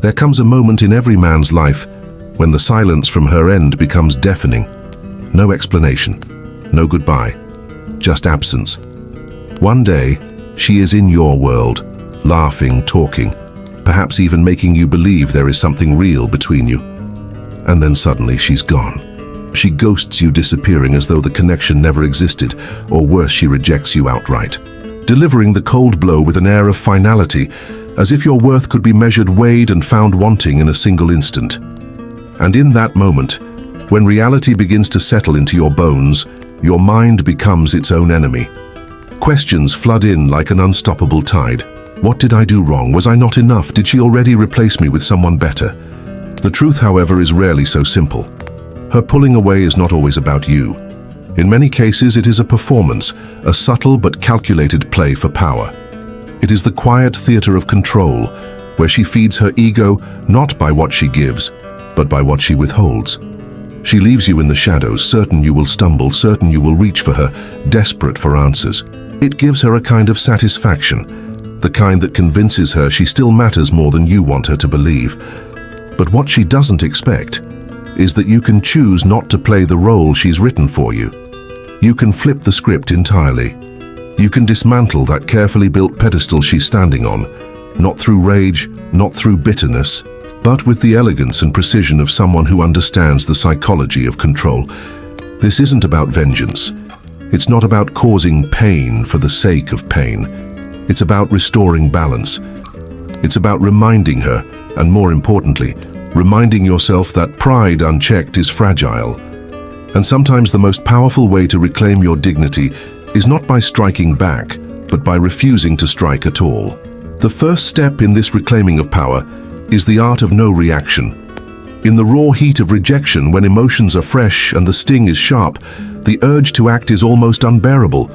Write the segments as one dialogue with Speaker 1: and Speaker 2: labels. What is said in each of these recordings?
Speaker 1: There comes a moment in every man's life when the silence from her end becomes deafening. No explanation, no goodbye, just absence. One day, she is in your world, laughing, talking, perhaps even making you believe there is something real between you. And then suddenly she's gone. She ghosts you, disappearing as though the connection never existed, or worse, she rejects you outright, delivering the cold blow with an air of finality, as if your worth could be measured, weighed, and found wanting in a single instant. And in that moment, when reality begins to settle into your bones, your mind becomes its own enemy. Questions flood in like an unstoppable tide. What did I do wrong? Was I not enough? Did she already replace me with someone better? The truth, however, is rarely so simple. Her pulling away is not always about you. In many cases, it is a performance, a subtle but calculated play for power. It is the quiet theater of control, where she feeds her ego not by what she gives, but by what she withholds. She leaves you in the shadows, certain you will stumble, certain you will reach for her, desperate for answers. It gives her a kind of satisfaction, the kind that convinces her she still matters more than you want her to believe. But what she doesn't expect is that you can choose not to play the role she's written for you. You can flip the script entirely. You can dismantle that carefully built pedestal she's standing on, not through rage, not through bitterness, but with the elegance and precision of someone who understands the psychology of control. This isn't about vengeance. It's not about causing pain for the sake of pain. It's about restoring balance. It's about reminding her, and more importantly, reminding yourself that pride unchecked is fragile. And sometimes the most powerful way to reclaim your dignity is not by striking back, but by refusing to strike at all. The first step in this reclaiming of power is the art of no reaction. In the raw heat of rejection, when emotions are fresh and the sting is sharp, the urge to act is almost unbearable.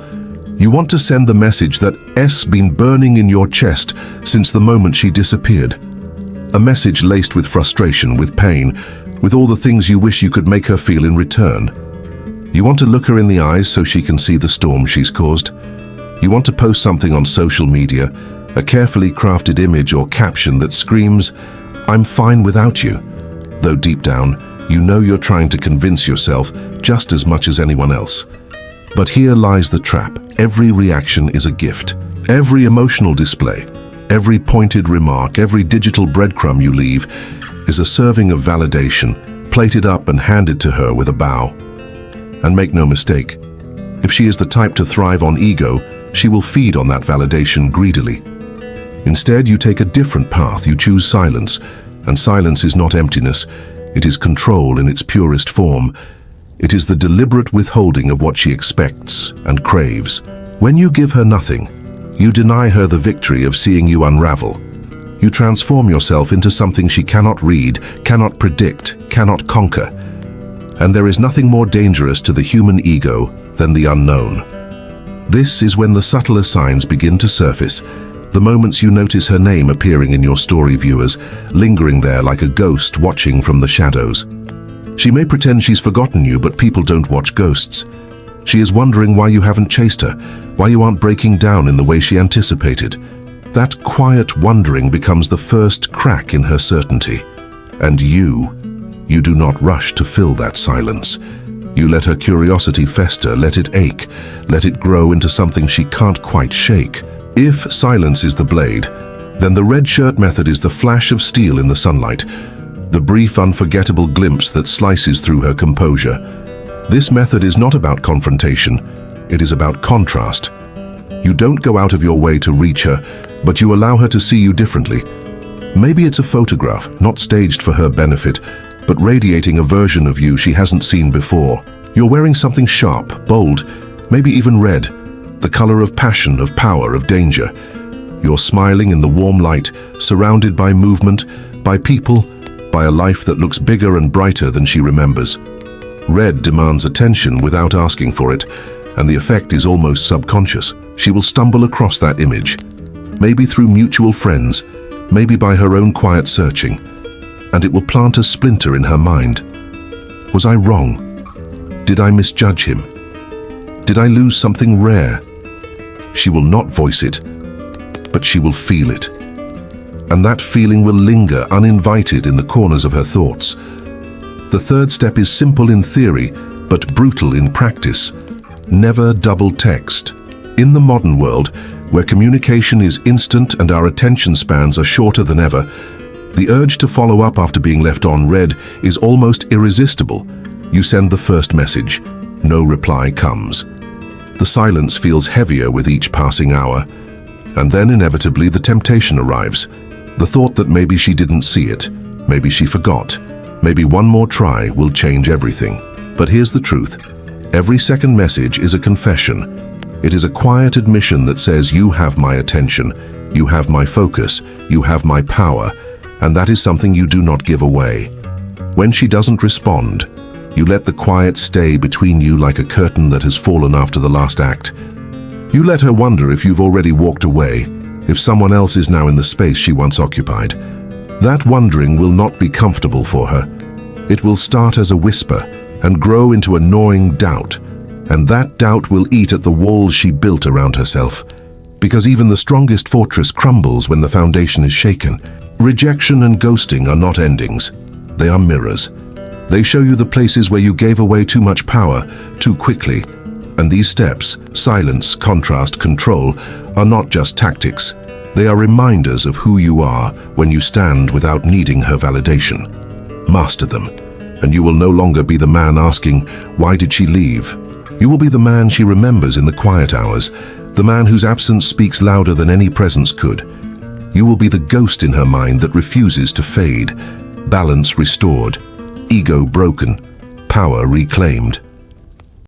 Speaker 1: You want to send the message that S been burning in your chest since the moment she disappeared. A message laced with frustration, with pain, with all the things you wish you could make her feel in return. You want to look her in the eyes so she can see the storm she's caused. You want to post something on social media, a carefully crafted image or caption that screams, "I'm fine without you," though deep down, you know you're trying to convince yourself just as much as anyone else. But here lies the trap. Every reaction is a gift. Every emotional display, every pointed remark, every digital breadcrumb you leave is a serving of validation, plated up and handed to her with a bow. And make no mistake, if she is the type to thrive on ego, she will feed on that validation greedily. Instead, you take a different path. You choose silence, and silence is not emptiness. It is control in its purest form. It is the deliberate withholding of what she expects and craves. When you give her nothing, you deny her the victory of seeing you unravel. You transform yourself into something she cannot read, cannot predict, cannot conquer. And there is nothing more dangerous to the human ego than the unknown. This is when the subtler signs begin to surface, the moments you notice her name appearing in your story viewers, lingering there like a ghost watching from the shadows. She may pretend she's forgotten you, but people don't watch ghosts. She is wondering why you haven't chased her, why you aren't breaking down in the way she anticipated. That quiet wondering becomes the first crack in her certainty. And you do not rush to fill that silence. You let her curiosity fester, let it ache, let it grow into something she can't quite shake. If silence is the blade, then the red shirt method is the flash of steel in the sunlight, the brief, unforgettable glimpse that slices through her composure. This method is not about confrontation, it is about contrast. You don't go out of your way to reach her, but you allow her to see you differently. Maybe it's a photograph, not staged for her benefit, but radiating a version of you she hasn't seen before. You're wearing something sharp, bold, maybe even red, the color of passion, of power, of danger. You're smiling in the warm light, surrounded by movement, by people, by a life that looks bigger and brighter than she remembers. Red demands attention without asking for it, and the effect is almost subconscious. She will stumble across that image, maybe through mutual friends, maybe by her own quiet searching, and it will plant a splinter in her mind. Was I wrong? Did I misjudge him? Did I lose something rare? She will not voice it, but she will feel it. and that feeling will linger uninvited in the corners of her thoughts. The third step is simple in theory, but brutal in practice. Never double text. In the modern world, where communication is instant and our attention spans are shorter than ever, the urge to follow up after being left unread is almost irresistible. You send the first message. No reply comes. The silence feels heavier with each passing hour, and then inevitably the temptation arrives. The thought that maybe she didn't see it, maybe she forgot, maybe one more try will change everything. But here's the truth. Every second message is a confession. It is a quiet admission that says, you have my attention, you have my focus, you have my power, and that is something you do not give away. When she doesn't respond, you let the quiet stay between you like a curtain that has fallen after the last act. You let her wonder if you've already walked away, if someone else is now in the space she once occupied. That wondering will not be comfortable for her. It will start as a whisper and grow into a gnawing doubt, and that doubt will eat at the walls she built around herself. Because even the strongest fortress crumbles when the foundation is shaken. Rejection and ghosting are not endings. They are mirrors. They show you the places where you gave away too much power, too quickly. And these steps, silence, contrast, control, are not just tactics. They are reminders of who you are when you stand without needing her validation. Master them, and you will no longer be the man asking, why did she leave? You will be the man she remembers in the quiet hours, the man whose absence speaks louder than any presence could. You will be the ghost in her mind that refuses to fade, balance restored, ego broken, power reclaimed.